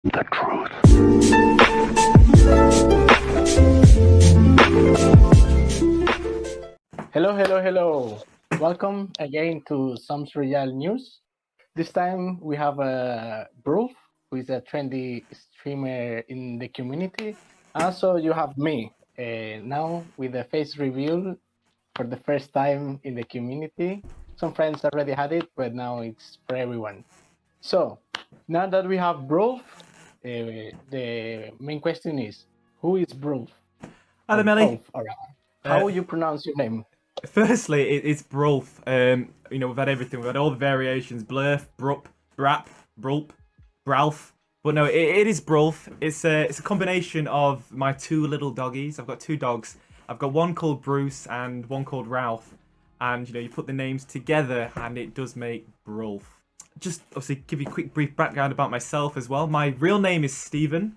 The truth. Hello, hello, hello. Welcome again to Zombs Royale News. This time we have Brulph, who is a trendy streamer in the community. Also, you have me, now with a face reveal for the first time in the community. Some friends already had it, but now it's for everyone. So, now that we have Brulph, the main question is, who is Brulph? Hi Or there, Melli. Brulph, or how you pronounce your name? Firstly, it's Brulph. We've had everything. We've had all the variations: Blurf, Brup, Brap, Brulp, Bralf. But no, it is Brulph. It's a combination of my two little doggies. I've got two dogs. I've got one called Bruce and one called Ralph. And you put the names together, and it does make Brulph. Just obviously give you a quick brief background about myself as well. My real name is Stephen.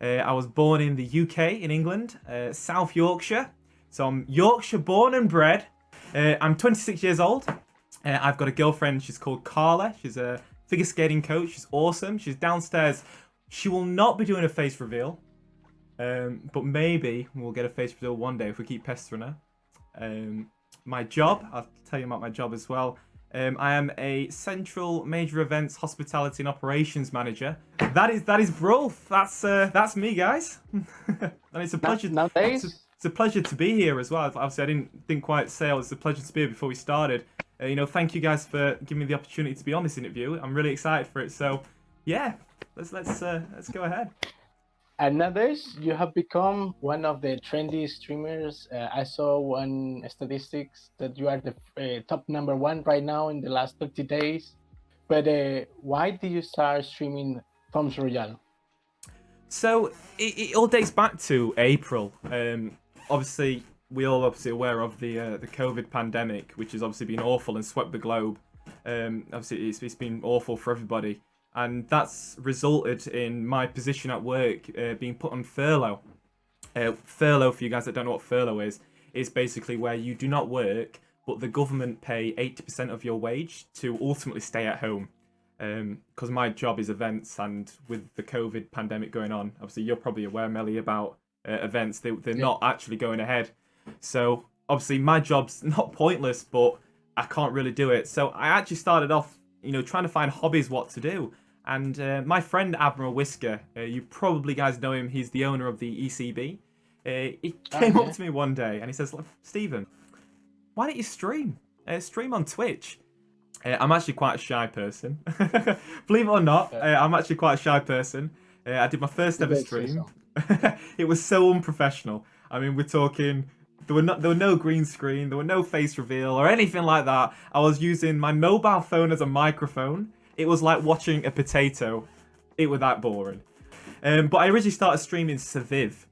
I was born in the UK in England, South Yorkshire. So I'm Yorkshire born and bred. I'm 26 years old. I've got a girlfriend. She's called Carla. She's a figure skating coach. She's awesome. She's downstairs. She will not be doing a face reveal. But maybe we'll get a face reveal one day if we keep pestering her. My job, I'll tell you about my job as well. I am a Central Major Events Hospitality and Operations Manager. That is Brulph. That's me, guys. And it's a pleasure. Nowadays, It's a pleasure to be here as well. Obviously, I didn't quite say it's a pleasure to be here before we started. Thank you guys for giving me the opportunity to be on this interview. I'm really excited for it. So, yeah, let's go ahead. and nowadays you have become one of the trendy streamers. I saw one statistics that you are the top number one right now in the last 30 days. But why did you start streaming Zombs Royale? So it all dates back to April. Obviously, we all obviously aware of the COVID pandemic, which has obviously been awful and swept the globe. Obviously, it's been awful for everybody, and that's resulted in my position at work being put on furlough. Furlough, for you guys that don't know what furlough is basically where you do not work, but the government pay 80% of your wage to ultimately stay at home. Because my job is events, and with the COVID pandemic going on, obviously you're probably aware, Melli, about events. They're not actually going ahead. So obviously my job's not pointless, but I can't really do it. So I actually started off, trying to find hobbies, what to do. And my friend Admiral Whisker, you probably guys know him. He's the owner of the ECB. He came up to me one day and he says, "Look, Stephen, why don't you stream? Stream on Twitch." I'm actually quite a shy person. Believe it or not, I'm actually quite a shy person. I did my first ever stream. It was so unprofessional. I mean, we're talking... There were no green screen, there were no face reveal or anything like that. I was using my mobile phone as a microphone. It was like watching a potato. It was that boring. But I originally started streaming Civiv.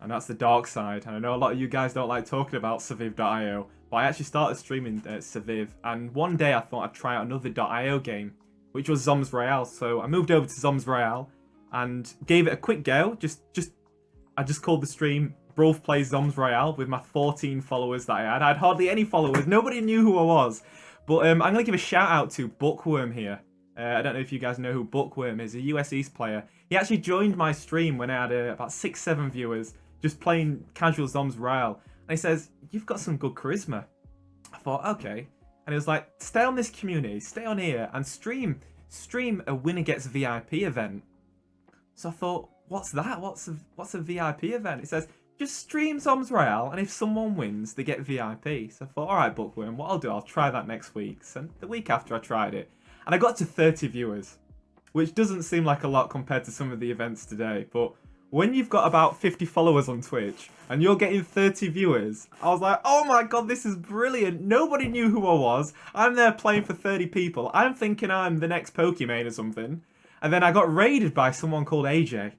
And that's the dark side. And I know a lot of you guys don't like talking about Civiv.io. But I actually started streaming Civiv, and one day I thought I'd try out another .io game, which was Zombs Royale. So I moved over to Zombs Royale and gave it a quick go. I just called the stream Brulph Plays Zombs Royale with my 14 followers that I had. I had hardly any followers. Nobody knew who I was. But I'm going to give a shout out to Bookworm here. I don't know if you guys know who Bookworm is, a US East player. He actually joined my stream when I had about 6-7 viewers, just playing casual Zombs Royale. And he says, "You've got some good charisma." I thought, okay. And he was like, "Stay on this community, stay on here, and stream a winner gets VIP event." So I thought, what's that? What's a VIP event? It says, "Just stream Zombs Royale, and if someone wins, they get VIP." So I thought, all right, Bookworm, what I'll try that next week. So the week after I tried it, and I got to 30 viewers, which doesn't seem like a lot compared to some of the events today, but when you've got about 50 followers on Twitch and you're getting 30 viewers, I was like, oh my god, this is brilliant. Nobody knew who I was. I'm there playing for 30 people. I'm thinking I'm the next Pokemon or something. And then I got raided by someone called AJ.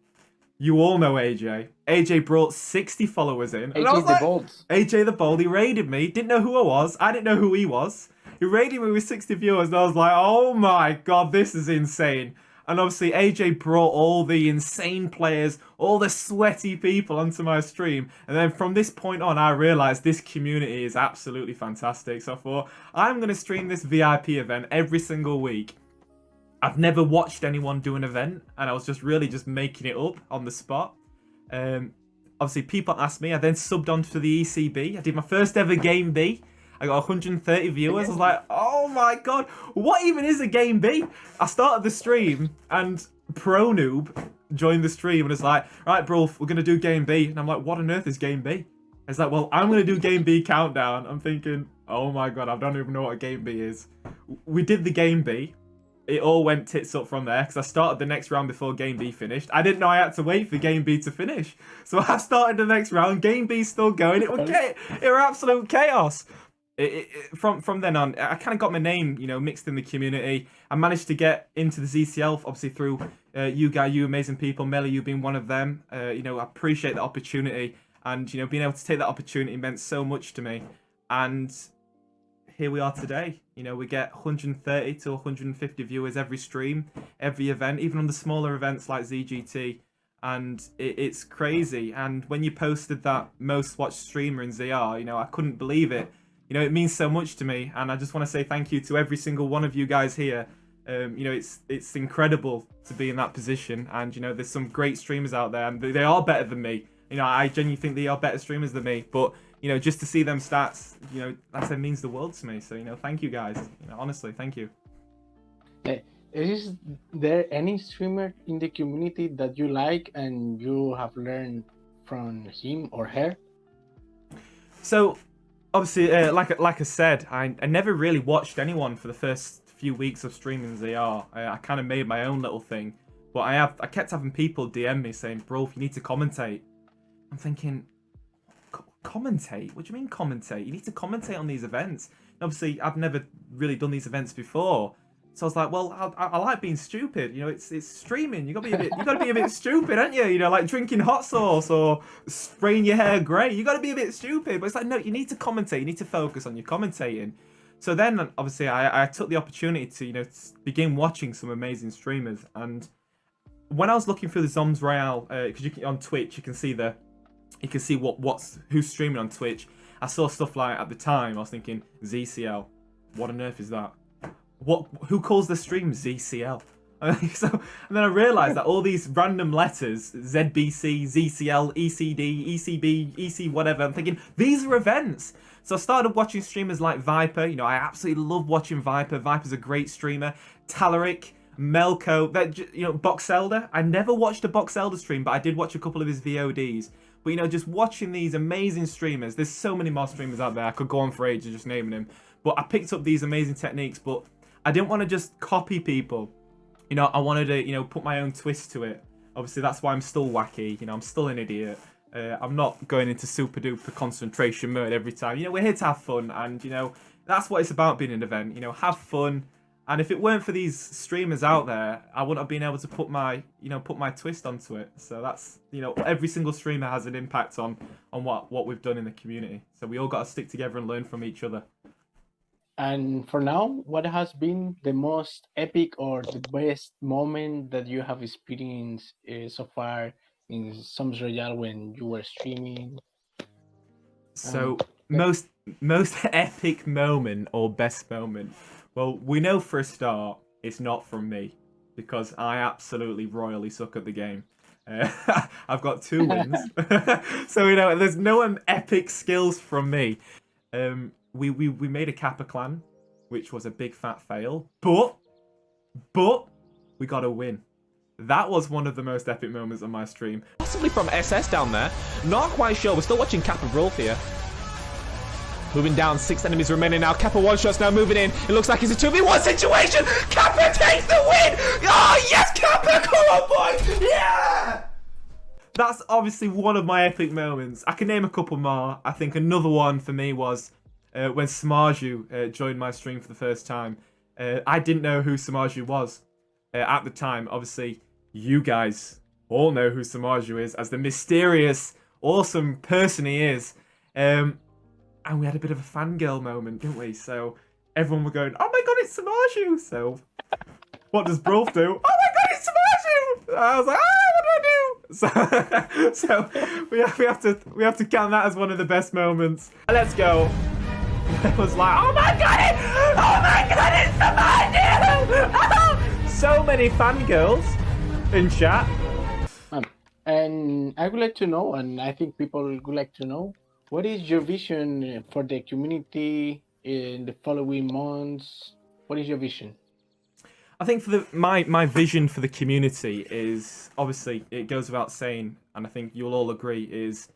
You all know AJ. AJ brought 60 followers in. AJ the Bold. AJ the Bold, he raided me. Didn't know who I was. I didn't know who he was. He raided me with 60 viewers, and I was like, oh my god, this is insane. And obviously AJ brought all the insane players, all the sweaty people onto my stream. And then from this point on, I realised this community is absolutely fantastic. So I thought, I'm going to stream this VIP event every single week. I've never watched anyone do an event, and I was just really just making it up on the spot. Obviously, people asked me. I then subbed onto the ECB. I did my first ever Game B. I got 130 viewers. I was like, oh my god, what even is a Game B? I started the stream, and Pro Noob joined the stream and was like, right, Brulph, we're going to do Game B. And I'm like, what on earth is Game B? It's like, well, I'm going to do Game B countdown. I'm thinking, oh my god, I don't even know what a Game B is. We did the Game B. It all went tits up from there because I started the next round before Game B finished. I didn't know I had to wait for Game B to finish. So I started the next round. Game B's still going. It was absolute chaos. From then on, I kind of got my name, mixed in the community. I managed to get into the ZCL, obviously through you amazing people. Melli, you being one of them. I appreciate the opportunity. And, being able to take that opportunity meant so much to me. And here we are today. We get 130 to 150 viewers every stream, every event, even on the smaller events like ZGT. And it's crazy. And when you posted that most watched streamer in ZR, I couldn't believe it. It means so much to me. And I just want to say thank you to every single one of you guys here. It's incredible to be in that position. And, there's some great streamers out there, and they are better than me. I genuinely think they are better streamers than me. But, just to see them stats, that means the world to me. So, thank you guys. Honestly, thank you. Is there any streamer in the community that you like and you have learned from him or her? So, obviously, like I said, I never really watched anyone for the first few weeks of streaming ZR. I kind of made my own little thing. But I kept having people DM me saying, Brulph, you need to commentate. I'm thinking, commentate? What do you mean commentate? You need to commentate on these events. And obviously, I've never really done these events before. So I was like, well, I like being stupid. It's streaming. You gotta be a bit stupid, aren't you? Like drinking hot sauce or spraying your hair grey. You gotta be a bit stupid. But it's like, no, you need to commentate. You need to focus on your commentating. So then, obviously, I took the opportunity to, begin watching some amazing streamers. And when I was looking through the Zombs Royale, because on Twitch you can see who's streaming on Twitch. I saw stuff like, at the time, I was thinking, ZCL. What on earth is that? Who calls the stream ZCL? And then I realised that all these random letters, ZBC, ZCL, ECD, ECB, EC whatever, I'm thinking, these are events. So I started watching streamers like Viper. I absolutely love watching Viper. Viper's a great streamer. Talaric, Melko, Boxelder. I never watched a Boxelder stream, but I did watch a couple of his VODs. But, just watching these amazing streamers, there's so many more streamers out there. I could go on for ages just naming them. But I picked up these amazing techniques, but I didn't want to just copy people. I wanted to, put my own twist to it. Obviously, that's why I'm still wacky. I'm still an idiot. I'm not going into super duper concentration mode every time. We're here to have fun, and that's what it's about being an event. Have fun. And if it weren't for these streamers out there, I wouldn't have been able to put my twist onto it. So that's, every single streamer has an impact on what we've done in the community. So we all got to stick together and learn from each other. And for now, what has been the most epic or the best moment that you have experienced so far in Zombs Royale when you were streaming? So most epic moment or best moment? Well, we know for a start it's not from me because I absolutely royally suck at the game. I've got 2 wins, so there's no epic skills from me. We made a Kappa clan, which was a big fat fail, but we got a win. That was one of the most epic moments on my stream. Possibly from SS down there. Not quite sure. We're still watching Kappa Brulph here. Moving down, 6 enemies remaining now. Kappa one-shots now moving in. It looks like it's a 2v1 situation. Kappa takes the win. Oh, yes, Kappa. Come on, boys. Yeah. That's obviously one of my epic moments. I can name a couple more. I think another one for me was when Samaju joined my stream for the first time. I didn't know who Samaju was at the time. Obviously, you guys all know who Samaju is as the mysterious, awesome person he is. And we had a bit of a fangirl moment, didn't we? So everyone were going, oh my god, it's Samaju! So what does Brulph do? Oh my god, it's Samaju! I was like, what do I do? So we have to count that as one of the best moments. Let's go. It was like, oh my god, it's Samaju! Oh, so many fangirls in chat. And I would like to know, and I think people would like to know, what is your vision for the community in the following months? What is your vision? I think for my vision for the community is, obviously it goes without saying, and I think you'll all agree, is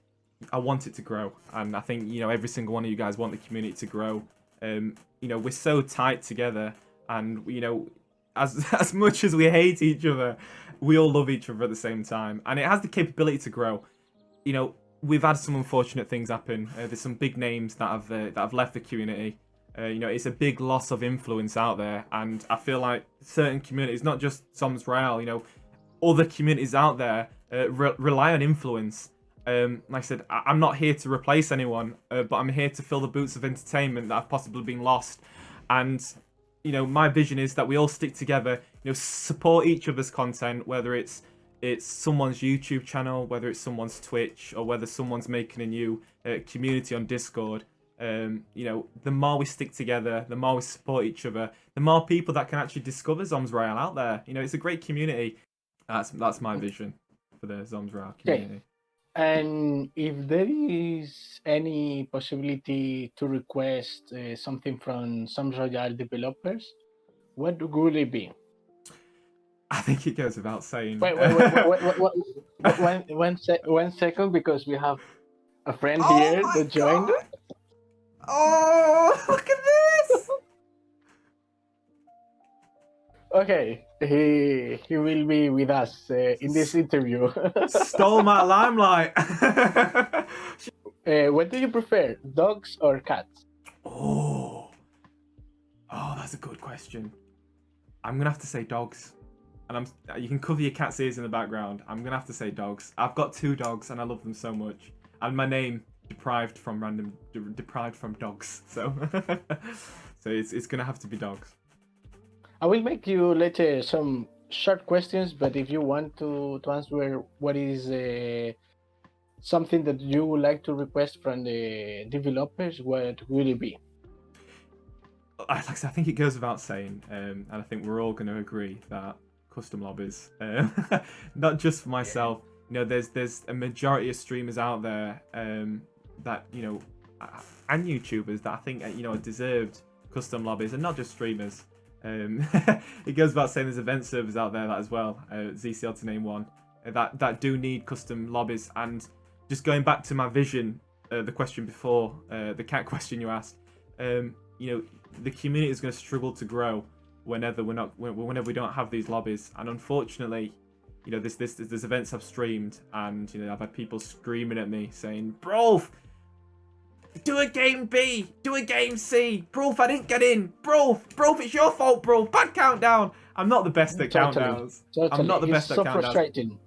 I want it to grow. And I think, every single one of you guys want the community to grow. We're so tight together, and as much as we hate each other, we all love each other at the same time, and it has the capability to grow. We've had some unfortunate things happen. There's some big names that have left the community. It's a big loss of influence out there, and I feel like certain communities, not just Zombs Royale, other communities out there rely on influence. Like I said, I'm not here to replace anyone, but I'm here to fill the boots of entertainment that have possibly been lost. And my vision is that we all stick together, support each other's content, whether it's someone's YouTube channel, whether it's someone's Twitch, or whether someone's making a new community on Discord. The more we stick together, the more we support each other, the more people that can actually discover Zombs Royale out there. It's a great community. That's my vision for the Zombs Royale community. Okay. And if there is any possibility to request something from Zombs Royale developers, what would it be? I think it goes without saying. Wait, one second, because we have a friend here that joined. God. Oh, look at this! Okay, he will be with us in this interview. Stole my limelight. What do you prefer, dogs or cats? Oh, that's a good question. I'm gonna have to say dogs, and you can cover your cat's ears in the background. I'm gonna have to say dogs. I've got 2 dogs, and I love them so much. And my name deprived from dogs. So, so it's gonna have to be dogs. I will make you later some short questions, but if you want to answer what is something that you would like to request from the developers, what will it be? Like I said, I think it goes without saying, and I think we're all going to agree that custom lobbies, not just for myself, there's a majority of streamers out there that, and YouTubers that I think, are deserved custom lobbies, and not just streamers. It goes without saying there's event servers out there that as well, ZCL to name one, that do need custom lobbies. And just going back to my vision, the question before, the cat question you asked, the community is going to struggle to grow whenever we don't have these lobbies. And unfortunately, there's events I've streamed, and I've had people screaming at me saying, Brulph, do a game B, do a game C. Brulph, I didn't get in. Brulph, it's your fault, Brulph. Bad countdown. I'm not the best at countdowns. I'm not the best at countdowns. Frustrating.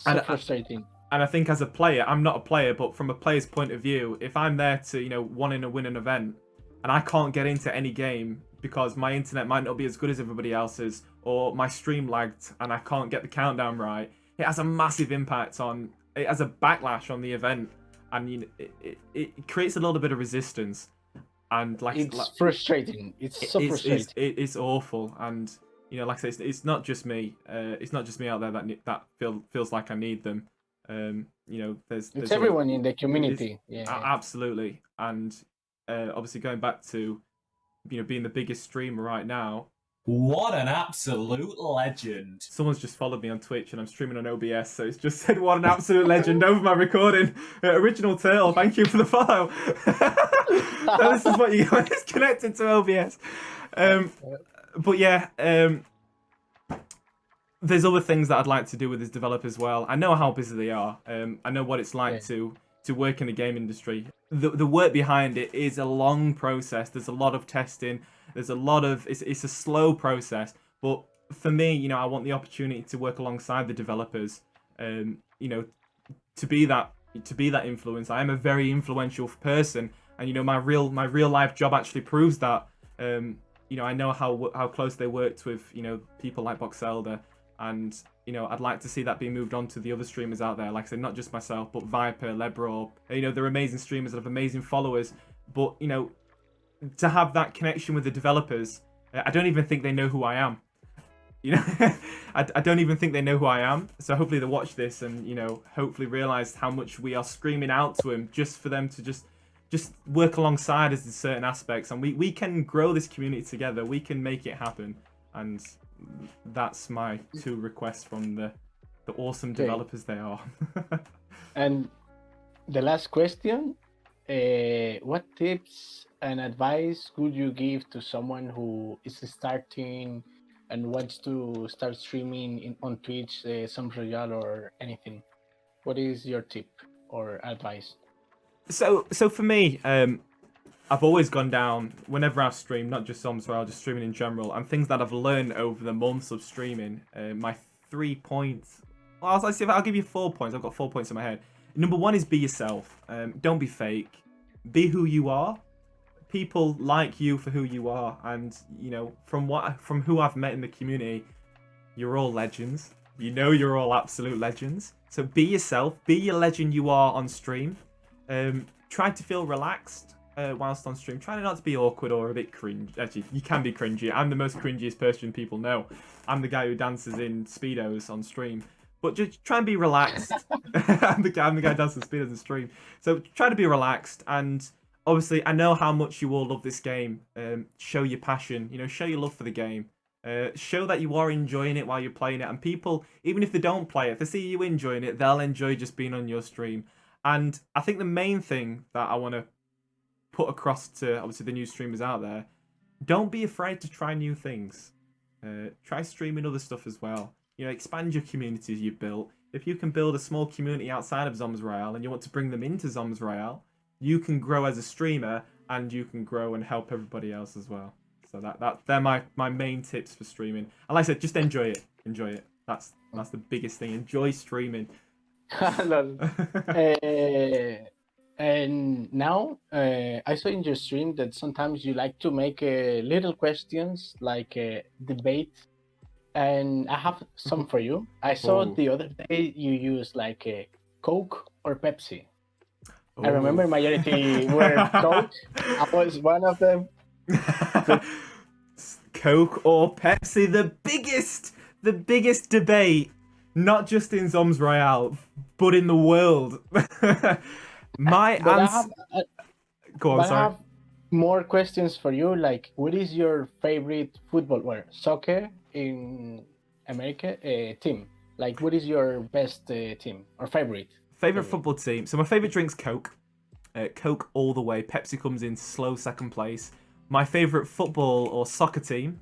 Frustrating. And I think as a player, I'm not a player, but from a player's point of view, if I'm there to, wanting to win an event, and I can't get into any game because my internet might not be as good as everybody else's, or my stream lagged and I can't get the countdown right, it has a massive impact it has a backlash on the event. And it creates a little bit of resistance, and it's frustrating. It's so frustrating. It's awful, and like I say, it's not just me. It's not just me out there that feels like I need them. There's everyone in the community. Yeah, absolutely. And obviously going back to being the biggest streamer right now. What an absolute legend. Someone's just followed me on Twitch, and I'm streaming on OBS, so it's just said, what an absolute legend over my recording. Original Turtle, thank you for the follow. So this is what you get when it's connected to OBS. But yeah, there's other things that I'd like to do with this developer as well. I know how busy they are. I know what it's like to work in the game industry. The work behind it is a long process. There's a lot of testing. There's a lot of it's a slow process, but for me, I want the opportunity to work alongside the developers, to be that influence. I am a very influential person, and my real life job actually proves that. I know how close they worked with people like Boxelder, and I'd like to see that being moved on to the other streamers out there. Like I said, not just myself, but Viper, Lebror. They're amazing streamers that have amazing followers, but to have that connection with the developers, I don't even think they know who I am. You know, I don't even think they know who I am. So hopefully they watch this and, you know, hopefully realise how much we are screaming out to him just for them to just work alongside us in certain aspects. And we can grow this community together. We can make it happen. And that's my 2 requests from the awesome developers they are. And the last question, what tips and advice would you give to someone who is starting and wants to start streaming on Twitch, Zombs Royale or anything? What is your tip or advice? So for me, I've always gone down, whenever I've streamed, not just Zombs Royale, just streaming in general, and things that I've learned over the months of streaming, my 3 points, well, I'll give you 4 points, I've got 4 points in my head. Number 1 is be yourself, don't be fake, be who you are. People like you for who you are, and, you know, from who I've met in the community, you're all legends. You know you're all absolute legends. So be yourself, be your legend you are on stream. Try to feel relaxed whilst on stream. Try not to be awkward or a bit cringe. Actually, you can be cringy. I'm the most cringiest person people know. I'm the guy who dances in Speedos on stream. But just try and be relaxed. I'm the guy who dances in Speedos on stream. So try to be relaxed. And obviously, I know how much you all love this game. Show your passion. You know, show your love for the game. Show that you are enjoying it while you're playing it. And people, even if they don't play it, if they see you enjoying it, they'll enjoy just being on your stream. And I think the main thing that I want to put across to, obviously, the new streamers out there, don't be afraid to try new things. Try streaming other stuff as well. You know, expand your communities you've built. If you can build a small community outside of Zombs Royale and you want to bring them into Zombs Royale, you can grow as a streamer and you can grow and help everybody else as well. So they're my main tips for streaming. And like I said, just enjoy it. Enjoy it. That's the biggest thing. Enjoy streaming. And now I saw in your stream that sometimes you like to make little questions like a debate, and I have some for you. I saw the other day you used like a Coke or Pepsi. I remember majority were Coke. I was one of them. Coke or Pepsi, the biggest debate, not just in Zombs Royale, but in the world. My answer. Go on, sorry. I have more questions for you. Like, what is your favorite football or soccer in America team? Like, what is your best team or favorite? Favorite football team. So my favorite drink's Coke. Coke all the way. Pepsi comes in slow second place. My favorite football or soccer team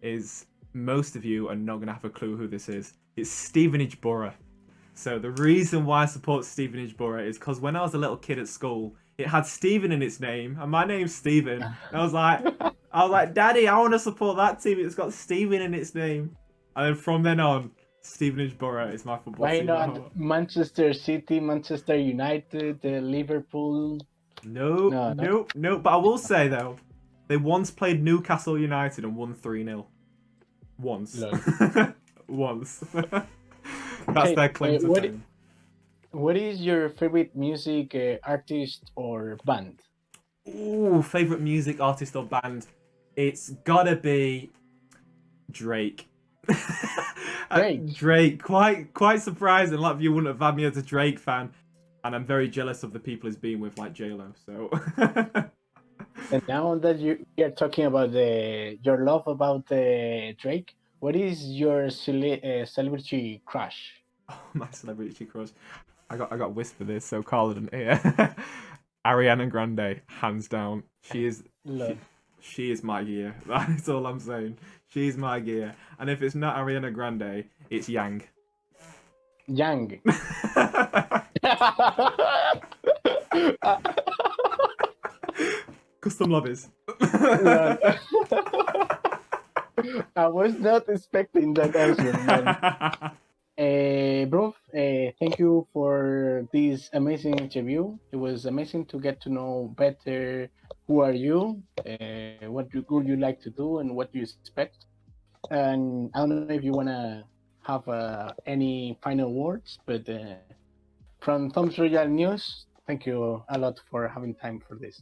is, most of you are not going to have a clue who this is. It's Stevenage Borough. So the reason why I support Stevenage Borough is because when I was a little kid at school, it had Stephen in its name, and my name's Stephen. And I was like, Daddy, I want to support that team. It's got Stephen in its name. And then from then on, Stevenage Borough is my football team. Why not Manchester City, Manchester United, Liverpool? No. But I will say, though, they once played Newcastle United and won 3-0. Once. Once. That's their claim to fame. What is your favorite music artist or band? Ooh, favorite music artist or band? It's gotta be Drake. Drake. Quite surprising. A lot of you wouldn't have had me as a Drake fan, and I'm very jealous of the people he's been with, like J-Lo. So. And now that you are talking about your love about Drake, what is your celebrity crush? Oh, my celebrity crush. I got whisper this, so Carl didn't hear. Ariana Grande, hands down. She is my gear. That's all I'm saying. She's my gear. And if it's not Ariana Grande, it's Yang. Yang. Custom lobbies. I was not expecting that answer, man. Bro, thank you for this amazing interview. It was amazing to get to know better who are you, what would you like to do, and what you expect. And I don't know if you want to have any final words, but from Zombs Royale News, thank you a lot for having time for this.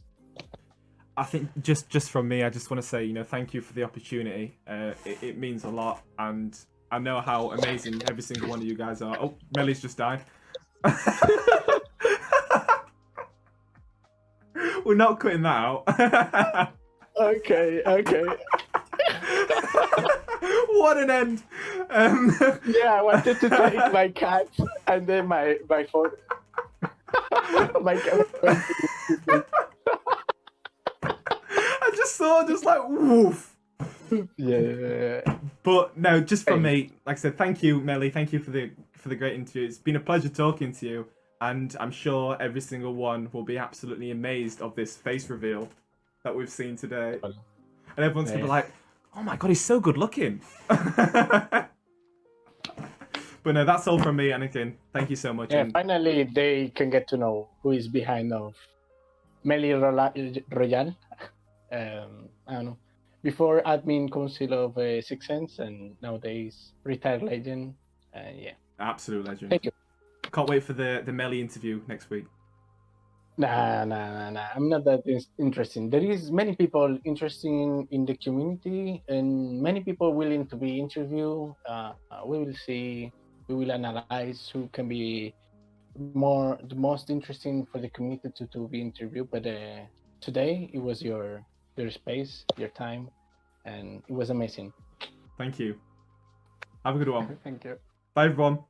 I think just from me, I just want to say, thank you for the opportunity. It means a lot, and I know how amazing every single one of you guys are. Oh, Melli's just died. We're not cutting that out. Okay. What an end. Yeah, I wanted to take my cat and then my phone. My cat. I just saw, like, woof. Yeah. But no, just from Hey. me, like I said, thank you, Melli. Thank you for the great interview. It's been a pleasure talking to you, and I'm sure every single one will be absolutely amazed of this face reveal that we've seen today. And everyone's gonna be like, "Oh my god, he's so good looking." But no, that's all from me, Anakin. Thank you so much. Yeah, and finally they can get to know who is behind of Melli Royale. I don't know. Before admin council of Six Sense, and nowadays retired legend. Yeah. Absolute legend. Thank you. Can't wait for the Melli interview next week. Nah. I'm not that interesting. There is many people interested in the community, and many people willing to be interviewed. We will see. We will analyze who can be the most interesting for the community to be interviewed. But today it was your space, your time, and it was amazing. Thank you. Have a good one. Thank you. Bye, everyone.